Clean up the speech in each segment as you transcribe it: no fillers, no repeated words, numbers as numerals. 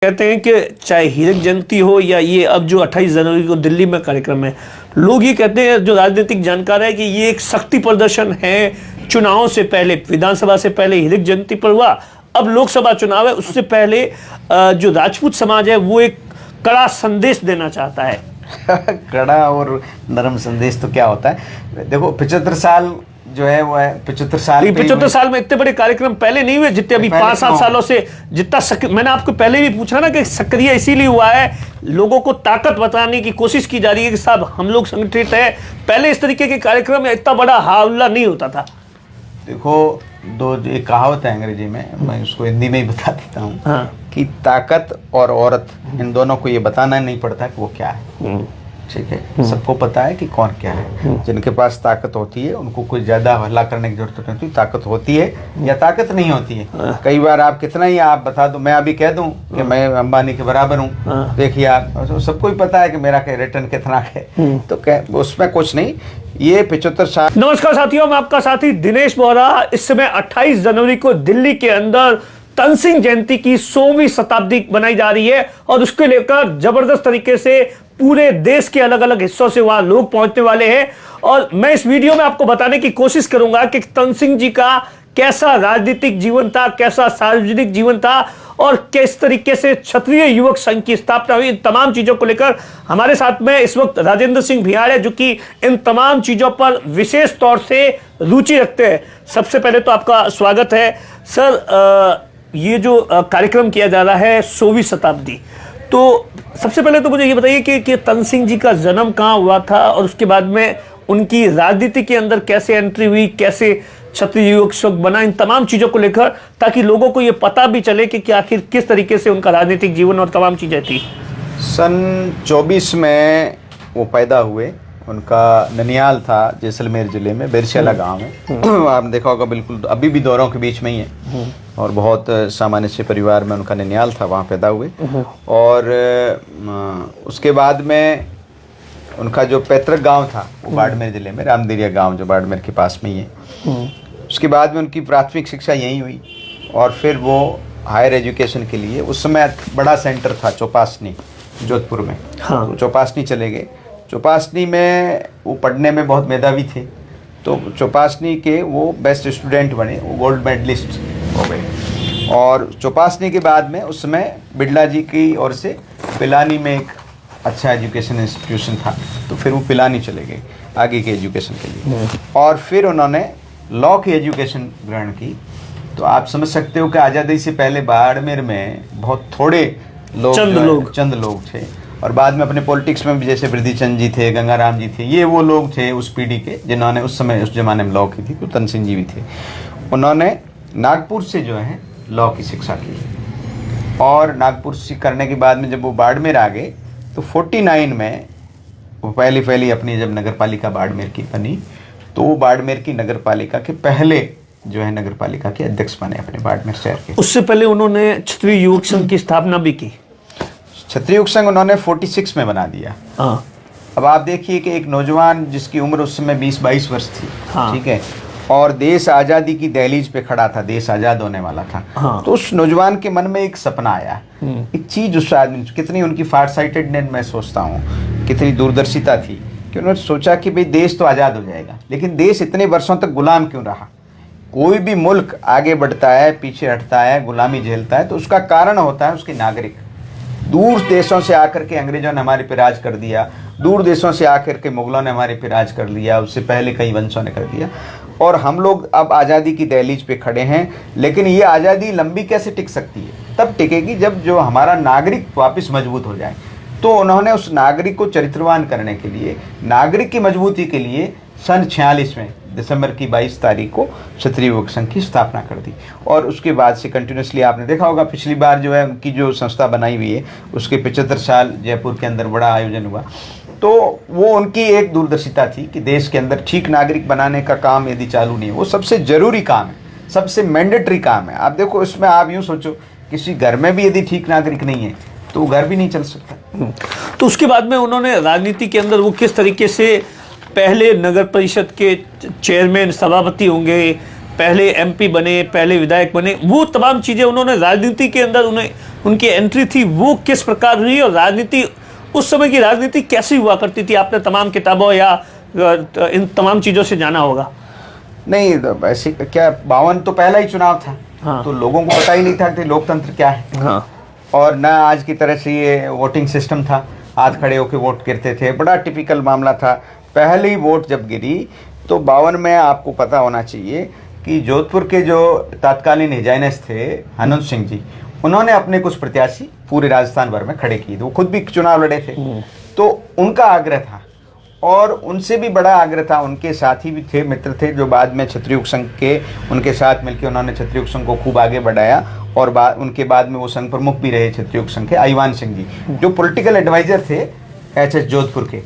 कहते हैं कि चाहे हीरक जयंती हो या ये अब जो 28 जनवरी को दिल्ली में कार्यक्रम है, लोग ये कहते हैं, जो राजनीतिक जानकार है, कि ये एक शक्ति प्रदर्शन है। चुनावों से पहले, विधानसभा से पहले हीरक जयंती पर हुआ, अब लोकसभा चुनाव है, उससे पहले जो राजपूत समाज है वो एक कड़ा संदेश देना चाहता है। कड़ा और नरम संदेश तो क्या होता है, देखो 75 साल जो है वो है 75 साल। 75 साल में इतने बड़े कार्यक्रम पहले नहीं हुए जितने अभी 5-7 सालों से। जितना मैंने आपको पहले भी पूछा ना कि सक्रिय इसीलिए हुआ है, लोगों को ताकत बताने की कोशिश की जा रही है कि साहब हम लोग संगठित है। पहले इस तरीके के कार्यक्रम में इतना बड़ा हावला नहीं होता था। देखो, एक कहावत है अंग्रेजी में, मैं उसको हिंदी में ही बता देता हूँ। हाँ। कि ताकत और औरत, इन दोनों को ये बताना नहीं पड़ता कि वो क्या है। ठीक है, सबको पता है कि कौन क्या है। जिनके पास ताकत होती है उनको कोई ज्यादा हल्ला करने की जरूरत नहीं होती। ताकत होती है या ताकत नहीं होती है। कई बार आप कितना ही आप बता दो, मैं अभी कह दूं कि मैं अंबानी के बराबर हूँ, देखिए आप, सबको ही पता है कि मेरा रिटर्न कितना है, तो उसमें कुछ नहीं। ये 75 साल। नमस्कार साथियों, मैं आपका साथी दिनेश बोहरा। इस समय 28 जनवरी को दिल्ली के अंदर तनसिंह जयंती की 100वीं शताब्दी मनाई जा रही है और उसके लेकर जबरदस्त तरीके से पूरे देश के अलग अलग हिस्सों से वहां लोग पहुंचने वाले हैं। और मैं इस वीडियो में आपको बताने की कोशिश करूंगा कि तनसिंह जी का कैसा राजनीतिक जीवन था, कैसा सार्वजनिक जीवन था और किस तरीके से क्षत्रिय युवक संघ की स्थापना हुई। इन तमाम चीजों को लेकर हमारे साथ में इस वक्त राजेंद्र सिंह भियाड़ है, जो कि इन तमाम चीजों पर विशेष तौर से रुचि रखते हैं। सबसे पहले तो आपका स्वागत है सर। ये जो कार्यक्रम किया जा रहा है 100वीं शताब्दी, तो सबसे पहले तो मुझे ये बताइए कि तनसिंह जी का जन्म कहाँ हुआ था और उसके बाद में उनकी राजनीति के अंदर कैसे एंट्री हुई, कैसे क्षत्रिय युवक संघ बना, इन तमाम चीजों को लेकर, ताकि लोगों को ये पता भी चले कि आखिर किस तरीके से उनका राजनीतिक जीवन और तमाम चीजें थी। सन 24 में वो पैदा हुए। उनका ननियाल था जैसलमेर जिले में, बेरशाला गांव में। आपने देखा होगा, बिल्कुल अभी भी दौरों के बीच में ही है और बहुत सामान्य से परिवार में उनका ननियाल था, वहाँ पैदा हुए। और उसके बाद में उनका जो पैतृक गांव था वो बाड़मेर जिले में, रामदेरिया गांव जो बाड़मेर के पास में ही है। उसके बाद में उनकी प्राथमिक शिक्षा यहीं हुई और फिर वो हायर एजुकेशन के लिए, उस समय बड़ा सेंटर था चौपासनी जोधपुर में। हाँ। तो चौपासनी चले गए। चौपासनी में वो पढ़ने में बहुत मेधावी थे, तो चौपासनी के वो बेस्ट स्टूडेंट बने, वो गोल्ड मेडलिस्ट हो गए। और चौपासनी के बाद में उस समय बिड़ला जी की ओर से पिलानी में एक अच्छा एजुकेशन इंस्टीट्यूशन था, तो फिर वो पिलानी चले गए आगे के एजुकेशन के लिए। और फिर उन्होंने लॉ की एजुकेशन ग्रहण की। तो आप समझ सकते हो कि आज़ादी से पहले बाड़मेर में बहुत थोड़े लोग, चंद लोग थे। और बाद में अपने पॉलिटिक्स में भी, जैसे वृद्धिचंद जी थे, गंगाराम जी थे, ये वो लोग थे उस पीढ़ी के जिन्होंने उस समय उस जमाने में लॉ की थी। तो तनसिंह जी भी थे। उन्होंने नागपुर से जो है लॉ की शिक्षा की और नागपुर से करने के बाद में जब वो बाड़मेर आ गए तो 49 में वो पहली अपनी जब नगर पालिका बाड़मेर की बनी, तो वो बाड़मेर की नगर पालिका के पहले जो है नगर पालिका के अध्यक्ष बने अपने बाड़मेर शहर के। उससे पहले उन्होंने क्षत्रिय युवक संघ की स्थापना भी की। क्षत्रिय युवक संघ उन्होंने 46 में बना दिया। हाँ। अब आप देखिए कि एक नौजवान जिसकी उम्र उस समय 20-22 वर्ष थी। हाँ। ठीक है, और देश आज़ादी की दहलीज पे खड़ा था, देश आज़ाद होने वाला था। हाँ। तो उस नौजवान के मन में एक सपना आया, एक चीज़ उस आदमी, कितनी उनकी फार साइटेडनेस मैं सोचता हूँ, कितनी दूरदर्शिता थी कि उन्होंने सोचा कि भाई देश तो आज़ाद हो जाएगा, लेकिन देश इतने वर्षों तक गुलाम क्यों रहा। कोई भी मुल्क आगे बढ़ता है, पीछे हटता है, गुलामी झेलता है, तो उसका कारण होता है उसके नागरिक। दूर देशों से आकर के अंग्रेजों ने हमारे पे राज कर दिया, दूर देशों से आकर के मुगलों ने हमारे पे राज कर लिया, उससे पहले कई वंशों ने कर दिया, और हम लोग अब आज़ादी की दहलीज पे खड़े हैं। लेकिन ये आज़ादी लंबी कैसे टिक सकती है? तब टिकेगी जब जो हमारा नागरिक वापस मजबूत हो जाए। तो उन्होंने उस नागरिक को चरित्रवान करने के लिए, नागरिक की मजबूती के लिए सन 46 में दिसंबर की 22 तारीख को क्षत्रिय युवक संघ की स्थापना कर दी। और उसके बाद से कंटिन्यूसली आपने देखा होगा, पिछली बार जो है उनकी जो संस्था बनाई हुई है उसके 75 साल जयपुर के अंदर बड़ा आयोजन हुआ। तो वो उनकी एक दूरदर्शिता थी कि देश के अंदर ठीक नागरिक बनाने का काम यदि चालू नहीं है, वो सबसे जरूरी काम है, सबसे मैंडेटरी काम है। आप देखो, इसमें आप यूँ सोचो, किसी घर में भी यदि ठीक नागरिक नहीं है तो वो घर भी नहीं चल सकता। तो उसके बाद में उन्होंने राजनीति के अंदर वो किस तरीके से, पहले नगर परिषद के चेयरमैन सभापति होंगे, पहले एमपी बने, पहले विधायक बने, वो तमाम चीज़ें उन्होंने राजनीति के अंदर उन्हें उनकी एंट्री थी वो किस प्रकार हुई और राजनीति उस समय की राजनीति कैसी हुआ करती थी? आपने तमाम किताबों या इन तमाम चीज़ों से जाना होगा। नहीं तो ऐसे क्या 52 तो पहला ही चुनाव था। हाँ। तो लोगों को पता ही नहीं था कि लोकतंत्र क्या है। हाँ। और ना आज की तरह से ये वोटिंग सिस्टम था, हाथ खड़े होकर वोट गिरते थे, बड़ा टिपिकल मामला था। पहली वोट जब गिरी तो 52 में आपको पता होना चाहिए कि जोधपुर के जो तत्कालीन हिजाइनस थे हनुमंत सिंह जी, उन्होंने अपने कुछ प्रत्याशी पूरे राजस्थान भर में खड़े किए थे। वो खुद भी चुनाव लड़े थे। तो उनका आग्रह था और उनसे भी बड़ा आग्रह था, उनके साथी भी थे, मित्र थे, जो बाद में क्षत्रिय युग संघ के उनके साथ मिलकर उन्होंने क्षत्रिय युग संघ को खूब आगे बढ़ाया। और उनके बाद में वो संघ प्रमुख भी रहे क्षत्रिय युग संघ के, आईवान सिंह जी, जो पॉलिटिकल एडवाइजर थे एचएस जोधपुर के।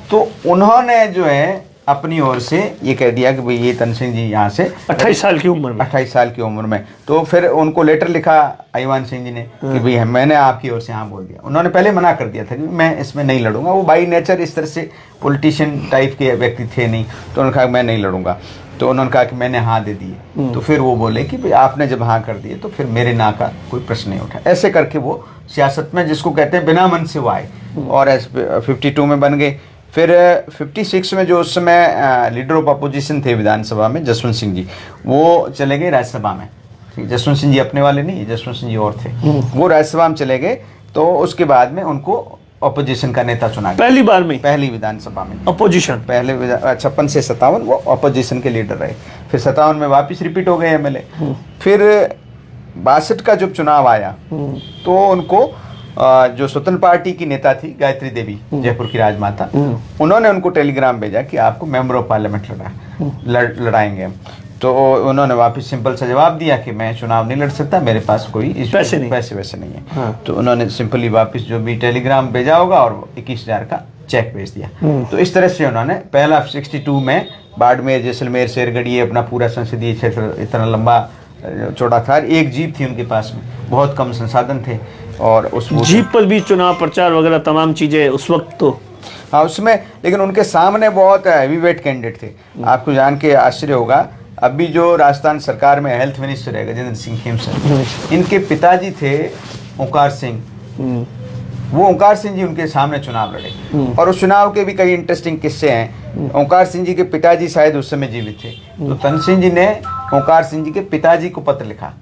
तो उन्होंने जो है अपनी ओर से ये कह दिया कि भाई ये तनसिंह जी यहाँ से 28 साल की उम्र में 28 साल की उम्र में। तो फिर उनको लेटर लिखा आईवान सिंह जी ने कि भाई मैंने आपकी ओर से हाँ बोल दिया। उन्होंने पहले मना कर दिया था कि मैं इसमें नहीं लड़ूंगा। वो बाई नेचर इस तरह से पॉलिटिशियन टाइप के व्यक्ति थे नहीं। तो उन्होंने कहा मैं नहीं लड़ूंगा। तो उन्होंने कहा कि मैंने हाँ दे दिए। तो फिर वो बोले कि भाई आपने जब हाँ कर दिए तो फिर मेरे ना का कोई प्रश्न नहीं उठा। ऐसे करके वो सियासत में, जिसको कहते हैं बिना मन से वो आए और 52 में बन गए। फिर 56 में जो उस समय लीडर ऑफ अपोजिशन थे विधानसभा में जसवंत सिंह जी, वो चले गए राज्यसभा में। जसवंत सिंह जी अपने वाले नहीं, जसवंत सिंह जी और थे। वो राज्यसभा में चले गए। तो उसके बाद में उनको अपोजिशन का नेता चुना गया। पहली बार में पहली विधानसभा में अपोजिशन, पहले 56 से 57 वो अपोजिशन के लीडर रहे। फिर 57 में वापस रिपीट हो गए एमएलए। फिर 62 का जब चुनाव आया तो उनको जो स्वतंत्र पार्टी की नेता थी गायत्री देवी, जयपुर की राजमाता, उन्होंने उनको टेलीग्राम भेजा कि आपको मेंबर ऑफ पार्लियामेंट लड़ाएंगे। तो उन्होंने वापस सिंपल सा जवाब दिया कि मैं चुनाव नहीं लड़ सकता, मेरे पास कोई पैसे वैसे नहीं है। हाँ। तो उन्होंने सिंपली वापस जो भी टेलीग्राम भेजा होगा और 21,000 का चेक भेज दिया। तो इस तरह से उन्होंने पहला 62 में बाड़मेर, जैसलमेर, शेरगढ़, ये अपना पूरा संसदीय क्षेत्र इतना लंबा चौड़ा था। एक जीप थी उनके पास में, बहुत कम संसाधन थे और उस जीप पर भी चुनाव प्रचार वगैरह तमाम चीजें उस वक्त तो हाँ उसमें। लेकिन उनके सामने बहुत हैवीवेट कैंडिडेट थे। आपको जान के आश्चर्य होगा, अभी जो राजस्थान सरकार में हेल्थ मिनिस्टर है गजेंद्र सिंह खेमसर, इनके पिताजी थे ओंकार सिंह। वो ओंकार सिंह जी उनके सामने चुनाव लड़े और उस चुनाव के भी कई इंटरेस्टिंग किस्से हैं। ओंकार सिंह जी के पिताजी शायद उस समय जीवित थे। तो तन सिंह जी ने ओंकार सिंह जी के पिताजी को पत्र लिखा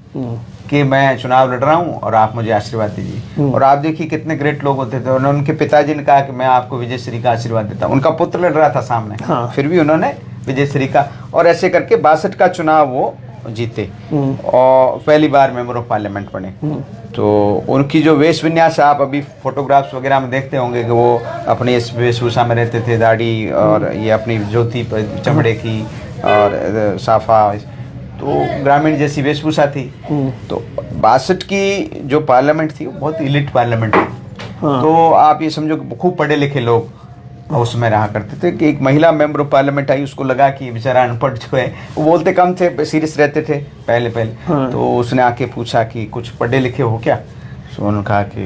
कि मैं चुनाव लड़ रहा हूँ और आप मुझे आशीर्वाद दीजिए। और आप देखिए कितने ग्रेट लोग होते थे। उनके पिताजी ने कहा कि मैं आपको विजयश्री का आशीर्वाद देता हूँ। उनका पुत्र लड़ रहा था सामने। हाँ। फिर भी उन्होंने विजयश्री का, और ऐसे करके 62 का चुनाव वो जीते और पहली बार मेंबर ऑफ पार्लियामेंट बने। तो उनकी जो वेश विन्यास आप अभी फोटोग्राफ्स वगैरह में देखते होंगे कि वो अपनी इस वेशभूषा में रहते थे, दाढ़ी और ये अपनी ज्योति चमड़े की और साफा, तो ग्रामीण जैसी वेशभूषा थी। तो 62 की जो पार्लियामेंट थी वो बहुत इलिट पार्लियामेंट थी। हाँ। तो आप ये समझो कि खूब पढ़े लिखे लोग उसमें रहा करते थे। कि एक महिला मेंबर ऑफ पार्लियामेंट आई, उसको लगा कि बेचारा अनपढ़ जो है, वो बोलते कम थे, सीरियस रहते थे पहले। हाँ। तो उसने आके पूछा कि कुछ पढ़े लिखे हो क्या? तो उन्होंने कहा कि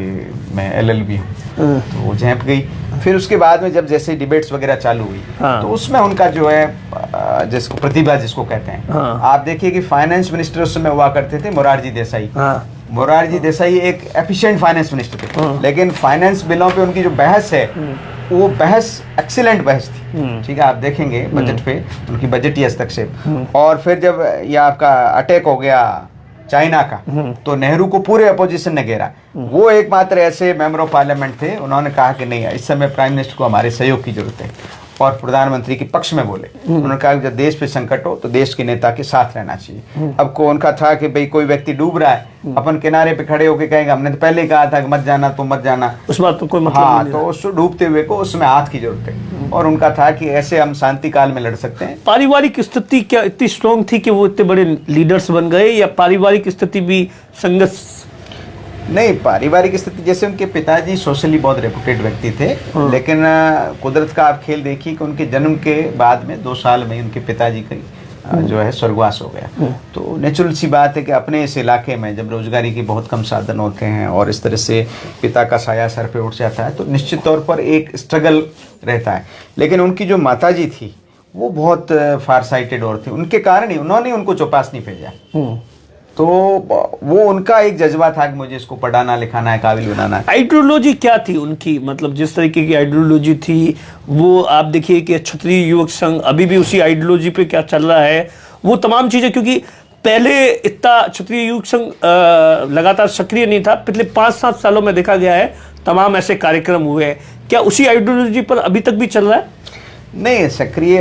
मैं LLB हूँ। तो वो झेंप गई। फिर उसके बाद में जब जैसे डिबेट्स वगैरह चालू हुई तो उसमें उनका जो है जिसको प्रतिभा जिसको कहते हैं, आप देखिए कि फाइनेंस मिनिस्टर उस समय हुआ करते थे मोरारजी देसाई। मोरारजी देसाई एक एफिशिएंट फाइनेंस मिनिस्टर थे। लेकिन फाइनेंस बिलों पे उनकी जो बहस है वो बहस एक्सीलेंट बहस थी। ठीक है, आप देखेंगे बजट पे उनकी बजटीय हस्तक्षेप। और फिर जब ये आपका अटैक हो गया चाइना का, तो नेहरू को पूरे अपोजिशन ने घेरा। वो एकमात्र ऐसे मेंबर ऑफ पार्लियामेंट थे, उन्होंने कहा कि नहीं, इस समय प्राइम मिनिस्टर को हमारे सहयोग की जरूरत है और प्रधानमंत्री के पक्ष में बोले। उन्होंने कहा कि जब देश पे संकट हो तो देश के नेता के साथ रहना चाहिए। अब को उनका था कि भाई कोई व्यक्ति डूब रहा है, अपन किनारे पे खड़े होकर कहेंगे हमने तो पहले ही कहा था कि मत जाना, तो मत जाना, उस बात तो कोई मतलब हाँ, नहीं। तो उस डूबते हुए को उसमें हाथ की जरूरत है। और उनका था कि ऐसे हम शांति काल में लड़ सकते हैं। पारिवारिक स्थिति क्या इतनी स्ट्रॉन्ग थी कि वो इतने बड़े लीडर्स बन गए, या पारिवारिक स्थिति भी संघर्ष? नहीं, पारिवारिक स्थिति जैसे उनके पिताजी सोशली बहुत रेपुटेड व्यक्ति थे। लेकिन कुदरत का आप खेल देखिए कि उनके जन्म के बाद में 2 साल में उनके पिताजी का जो है स्वर्गवास हो गया। तो नेचुरल सी बात है कि अपने इस इलाके में जब रोजगारी के बहुत कम साधन होते हैं और इस तरह से पिता का साया सर पे उठ जाता है तो निश्चित तौर पर एक स्ट्रगल रहता है। लेकिन उनकी जो माताजी थी वो बहुत फार साइटेड और थे, उनके कारण ही उन्होंने उनको चौपासनी भेजा। तो वो उनका एक जज्बा था कि मुझे इसको पढ़ाना लिखाना है, काबिल बनाना है। आइडियोलॉजी क्या थी उनकी, मतलब जिस तरीके की आइडियोलॉजी थी वो आप देखिए कि क्षत्रिय युवक संघ अभी भी उसी आइडियोलॉजी पे क्या चल रहा है, वो तमाम चीजें, क्योंकि पहले इतना क्षत्रिय युवक संघ लगातार सक्रिय नहीं था, पिछले 5-7 सालों में देखा गया है तमाम ऐसे कार्यक्रम हुए हैं। क्या उसी आइडियोलॉजी पर अभी तक भी चल रहा है? नहीं, सक्रिय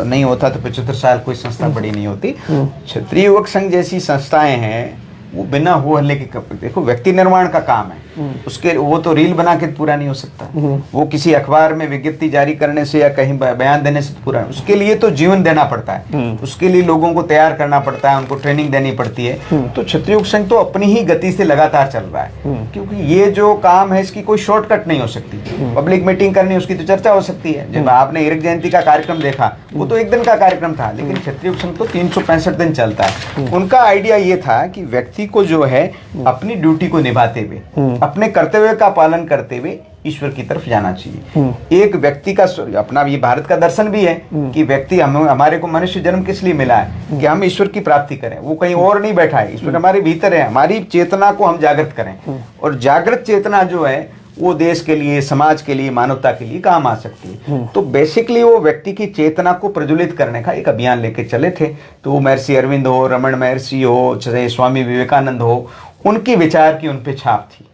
नहीं होता तो 75 साल कोई संस्था बड़ी नहीं होती। क्षत्रिय युवक संघ जैसी संस्थाएं हैं वो बिना हो हल्ले के देखो व्यक्ति निर्माण का काम है, उसके वो तो रील बना के पूरा नहीं हो सकता, वो किसी अखबार में विज्ञप्ति जारी करने से या कहीं बयान देने से पूरा, उसके लिए तो जीवन देना पड़ता है, उसके लिए लोगों को तैयार करना पड़ता है, उनको ट्रेनिंग देनी पड़ती है। तो क्षत्रिय युवक संघ तो अपनी ही गति से लगातार चल रहा है, क्योंकि ये जो काम है इसकी कोई शॉर्टकट नहीं हो सकती। पब्लिक मीटिंग करनी उसकी तो चर्चा हो सकती है। जब आपने हीरक जयंती का कार्यक्रम देखा वो तो एक दिन का कार्यक्रम था, लेकिन क्षत्रिय युवक संघ तो 365 दिन चलता है। उनका आइडिया ये था कि व्यक्ति को जो है अपनी ड्यूटी को निभाते हुए, अपने कर्तव्य का पालन करते हुए ईश्वर की तरफ जाना चाहिए। एक व्यक्ति का अपना ये भारत का दर्शन भी है कि व्यक्ति हमारे को मनुष्य जन्म किस लिए मिला है कि हम ईश्वर की प्राप्ति करें, वो कहीं और नहीं बैठा है, ईश्वर हमारे भीतर है। हमारी चेतना को हम जागृत करें, और जागृत चेतना जो है वो देश के लिए, समाज के लिए, मानवता के लिए काम आ सकती है। तो बेसिकली वो व्यक्ति की चेतना को प्रज्वलित करने का एक अभियान लेके चले थे। तो वो महर्षि अरविंद हो, रमन महर्षि हो, चाहे स्वामी विवेकानंद हो, उनकी विचार की उन पे छाप थी।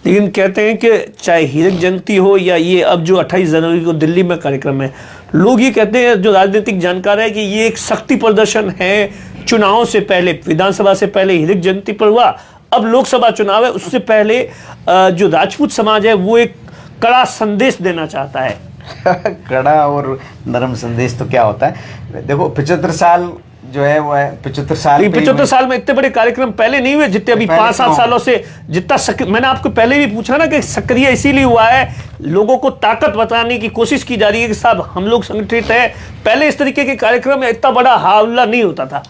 लेकिन कहते हैं कि चाहे हीरक जयंती हो या ये अब जो 28 जनवरी को दिल्ली में कार्यक्रम है, लोग ये कहते हैं, जो राजनीतिक जानकार है, कि ये एक शक्ति प्रदर्शन है। चुनाव से पहले, विधानसभा से पहले हीरक जयंती पर हुआ, अब लोकसभा चुनाव है, उससे पहले जो राजपूत समाज है वो एक कड़ा संदेश देना चाहता है। कड़ा और नरम संदेश तो क्या होता है, देखो 75 साल जो है वो है 75 साल। 75 साल में इतने बड़े कार्यक्रम पहले नहीं हुए जितने अभी 5-7 सालों से जितना मैंने आपको पहले भी पूछा ना कि सक्रिय इसीलिए हुआ है, लोगों को ताकत बताने की कोशिश की जा रही है कि साहब हम लोग संगठित है। पहले इस तरीके के कार्यक्रम में इतना बड़ा हावला नहीं होता था।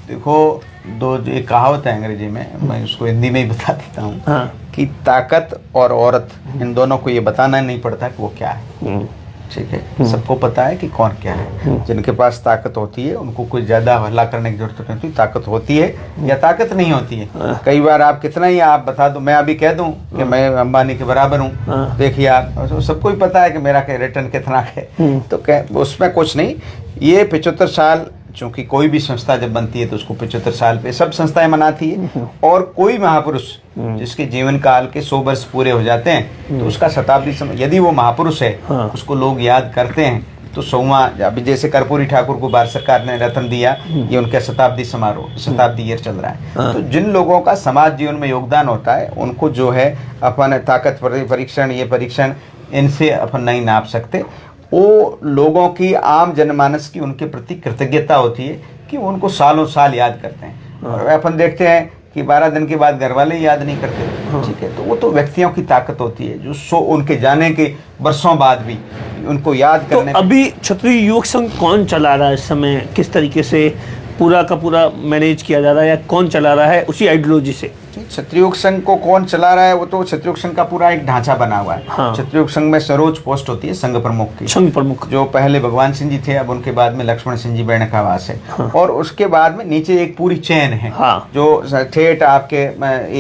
देखो, एक कहावत है अंग्रेजी में, मैं उसको हिंदी में ही बता देता हूँ। हाँ। कि ताकत और औरत, इन दोनों को ये बताना नहीं पड़ता कि वो क्या है। ठीक है, सबको पता है कि कौन क्या है। जिनके पास ताकत होती है उनको कुछ ज्यादा हल्ला करने की जरूरत नहीं होती। ताकत होती है या ताकत नहीं होती है। कई बार आप कितना ही आप बता दो, मैं अभी कह दूं कि मैं अंबानी के बराबर हूँ, देखिए आप, सबको ही पता है कि मेरा रिटर्न कितना है, तो उसमें कुछ नहीं। ये 75 साल, चूंकि कोई भी संस्था जब बनती है तो उसको 75 साल पे सब संस्थाएं मनाती है, और कोई महापुरुष जिसके जीवन काल के 100 वर्ष पूरे हो जाते हैं तो उसका शताब्दी यदि वो महापुरुष है, उसको लोग याद करते हैं। तो 100वां, अभी जैसे कर्पूरी ठाकुर को भारत सरकार ने रत्न दिया, ये उनका शताब्दी समारोह, शताब्दी ईयर चल रहा है। तो जिन लोगों का समाज जीवन में योगदान होता है उनको जो है अपन ताकत परीक्षण, ये परीक्षण, इनसे अपन नहीं नाप सकते। वो लोगों की, आम जनमानस की उनके प्रति कृतज्ञता होती है कि वो उनको सालों साल याद करते हैं। और अपन देखते हैं कि 12 दिन के बाद घर वाले याद नहीं करते। ठीक है, तो वो तो व्यक्तियों की ताकत होती है जो उनके जाने के वर्षों बाद भी उनको याद करने। तो अभी क्षत्रिय युवक संघ कौन चला रहा है इस समय, किस तरीके से पूरा का पूरा मैनेज किया जा रहा है, या कौन चला रहा है उसी आइडियोलॉजी से? क्षत्रिय युवक संघ को कौन चला रहा है, वो तो क्षत्रिय युवक संघ का पूरा एक ढांचा बना हुआ है। क्षत्रिय युवक संघ में सरोज पोस्ट होती है संघ प्रमुख की। संघ प्रमुख जो पहले भगवान सिंह जी थे, अब उनके बाद में लक्ष्मण सिंह जी बेणकावास है। और उसके बाद में नीचे एक पूरी चेन है जो ठेठ आपके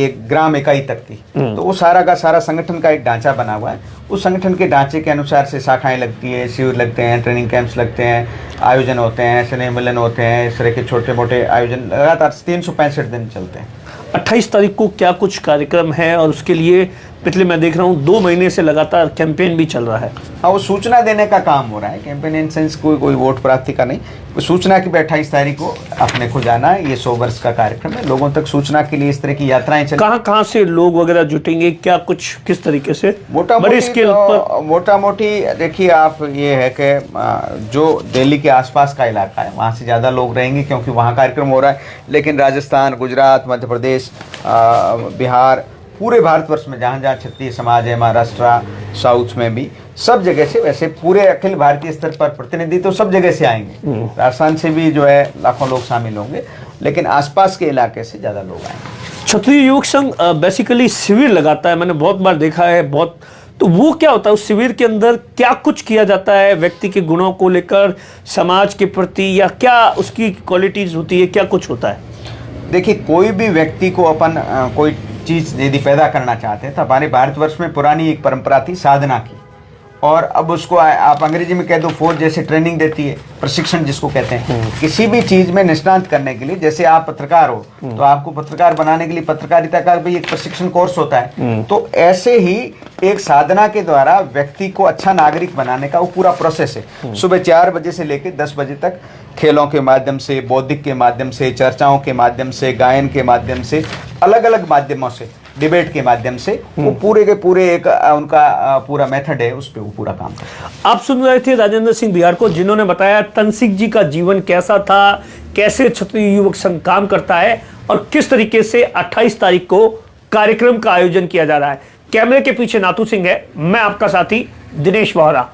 एक ग्राम इकाई तक थी। तो वो सारा का सारा संगठन का एक ढांचा बना हुआ है। उस संगठन के ढांचे के अनुसार से शाखाएं लगती है, शिविर लगते हैं, ट्रेनिंग कैंप्स लगते हैं, आयोजन होते हैं, स्नेह मिलन होते हैं, इस तरह के छोटे मोटे आयोजन लगातार 365 दिन चलते हैं। 28 तारीख को क्या कुछ कार्यक्रम है, और उसके लिए पिछले मैं देख रहा हूँ 2 महीने से लगातार कैंपेन भी चल रहा है? हाँ, वो सूचना देने का काम हो रहा है। कैंपेन इन सेंस कोई वोट प्राप्ति का नहीं, वो सूचना की 28 तारीख को अपने को जाना है। ये 100 वर्ष का कार्यक्रम है, लोगों तक सूचना के लिए इस तरह की यात्राएं चल। कहाँ से लोग वगैरह जुटेंगे, क्या कुछ किस तरीके से? बड़ी स्केल पर मोटा मोटी देखिए आप, ये है कि जो दिल्ली के आसपास का इलाका है वहाँ से ज़्यादा लोग रहेंगे क्योंकि वहाँ कार्यक्रम हो रहा है। लेकिन राजस्थान, गुजरात, मध्य प्रदेश, बिहार, पूरे भारतवर्ष में जहाँ जहाँ क्षत्रिय समाज है, महाराष्ट्र, साउथ में भी सब जगह से, वैसे पूरे अखिल भारतीय स्तर पर प्रतिनिधि तो सब जगह से आएंगे। राजस्थान से भी जो है लाखों लोग शामिल होंगे, लेकिन आसपास के इलाके से ज़्यादा लोग आएंगे। क्षत्रिय युवक संघ बेसिकली शिविर लगाता है, मैंने बहुत बार देखा है, बहुत तो वो क्या होता है उस शिविर के अंदर, क्या कुछ किया जाता है व्यक्ति के गुणों को लेकर, समाज के प्रति, या क्या उसकी क्वालिटीज होती है, क्या कुछ होता है? देखिए, कोई भी व्यक्ति को अपन कोई चीज़ यदि पैदा करना चाहते हैं तो हमारे भारतवर्ष में पुरानी एक परंपरा थी साधना की, और अब उसको आप अंग्रेजी में कह दो फौज जैसे ट्रेनिंग देती है, प्रशिक्षण जिसको कहते हैं। किसी भी चीज में निष्णात करने के लिए, जैसे आप पत्रकार हो तो आपको पत्रकार बनाने के लिए पत्रकारिता का भी एक प्रशिक्षण कोर्स होता है, तो ऐसे ही एक साधना के द्वारा व्यक्ति को अच्छा नागरिक बनाने का वो पूरा प्रोसेस है। सुबह 4 बजे से लेकर 10 बजे तक खेलों के माध्यम से, बौद्धिक के माध्यम से, चर्चाओं के माध्यम से, गायन के माध्यम से, अलग अलग माध्यमों से, डिबेट के माध्यम से, वो पूरे के पूरे एक उनका पूरा मेथड है, उस पर वो पूरा काम करते हैं। आप सुन रहे थे राजेंद्र सिंह बिहार को, जिन्होंने बताया तनसिंह जी का जीवन कैसा था, कैसे क्षत्रिय युवक संघ काम करता है और किस तरीके से 28 तारीख को कार्यक्रम का आयोजन किया जा रहा है। कैमरे के पीछे नाथू सिंह है, मैं आपका साथी दिनेश बोहरा।